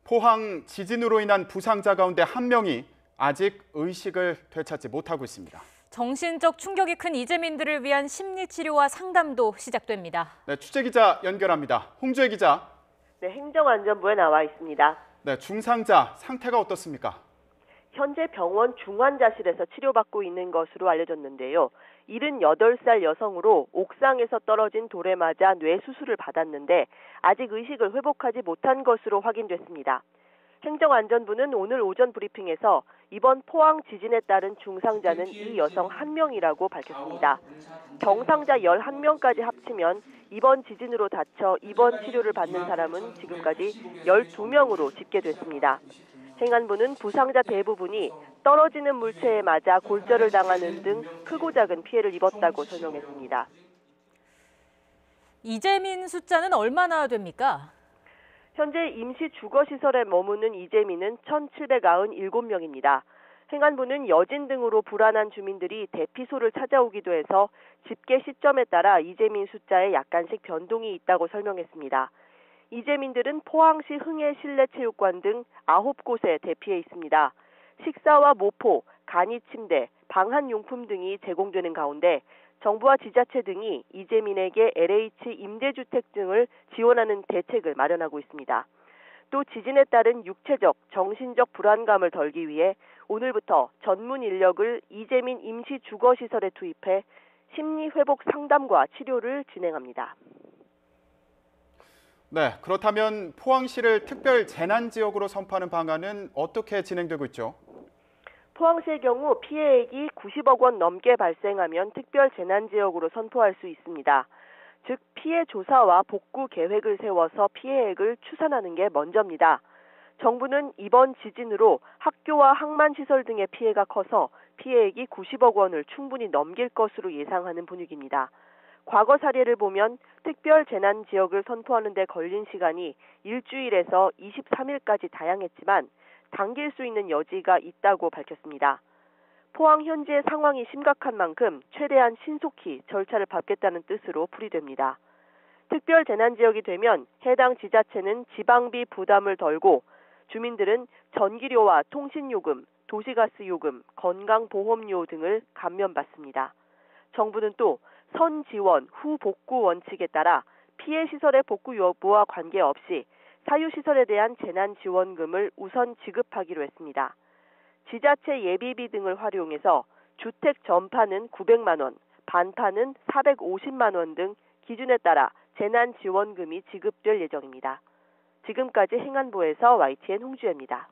포항 지진으로 인한 부상자 가운데 한 명이 아직 의식을 되찾지 못하고 있습니다. 정신적 충격이 큰 이재민들을 위한 심리치료와 상담도 시작됩니다. 네, 취재기자 연결합니다. 홍주혜 기자. 네, 행정안전부에 나와 있습니다. 네, 중상자 상태가 어떻습니까? 현재 병원 중환자실에서 치료받고 있는 것으로 알려졌는데요. 78살 여성으로 옥상에서 떨어진 돌에 맞아 뇌 수술을 받았는데 아직 의식을 회복하지 못한 것으로 확인됐습니다. 행정안전부는 오늘 오전 브리핑에서 이번 포항 지진에 따른 중상자는 이 여성 1명이라고 밝혔습니다. 경상자 11명까지 합치면 이번 지진으로 다쳐 입원 치료를 받는 사람은 지금까지 12명으로 집계됐습니다. 행안부는 부상자 대부분이 떨어지는 물체에 맞아 골절을 당하는 등 크고 작은 피해를 입었다고 설명했습니다. 이재민 숫자는 얼마나 됩니까? 현재 임시 주거시설에 머무는 이재민은 1,797명입니다. 행안부는 여진 등으로 불안한 주민들이 대피소를 찾아오기도 해서 집계 시점에 따라 이재민 숫자에 약간씩 변동이 있다고 설명했습니다. 이재민들은 포항시 흥해 실내체육관 등 9곳에 대피해 있습니다. 식사와 모포, 간이침대, 방한용품 등이 제공되는 가운데 정부와 지자체 등이 이재민에게 LH 임대주택 등을 지원하는 대책을 마련하고 있습니다. 또 지진에 따른 육체적, 정신적 불안감을 덜기 위해 오늘부터 전문 인력을 이재민 임시주거시설에 투입해 심리회복 상담과 치료를 진행합니다. 네, 그렇다면 포항시를 특별 재난지역으로 선포하는 방안은 어떻게 진행되고 있죠? 포항시의 경우 피해액이 90억 원 넘게 발생하면 특별 재난지역으로 선포할 수 있습니다. 즉 피해 조사와 복구 계획을 세워서 피해액을 추산하는 게 먼저입니다. 정부는 이번 지진으로 학교와 항만시설 등의 피해가 커서 피해액이 90억 원을 충분히 넘길 것으로 예상하는 분위기입니다. 과거 사례를 보면 특별 재난 지역을 선포하는 데 걸린 시간이 일주일에서 23일까지 다양했지만 당길 수 있는 여지가 있다고 밝혔습니다. 포항 현재 상황이 심각한 만큼 최대한 신속히 절차를 밟겠다는 뜻으로 풀이됩니다. 특별 재난 지역이 되면 해당 지자체는 지방비 부담을 덜고 주민들은 전기료와 통신요금, 도시가스 요금, 건강보험료 등을 감면받습니다. 정부는 또 선지원, 후복구 원칙에 따라 피해 시설의 복구 여부와 관계없이 사유시설에 대한 재난지원금을 우선 지급하기로 했습니다. 지자체 예비비 등을 활용해서 주택 전파는 900만 원, 반파는 450만 원 등 기준에 따라 재난지원금이 지급될 예정입니다. 지금까지 행안부에서 YTN 홍주혜입니다.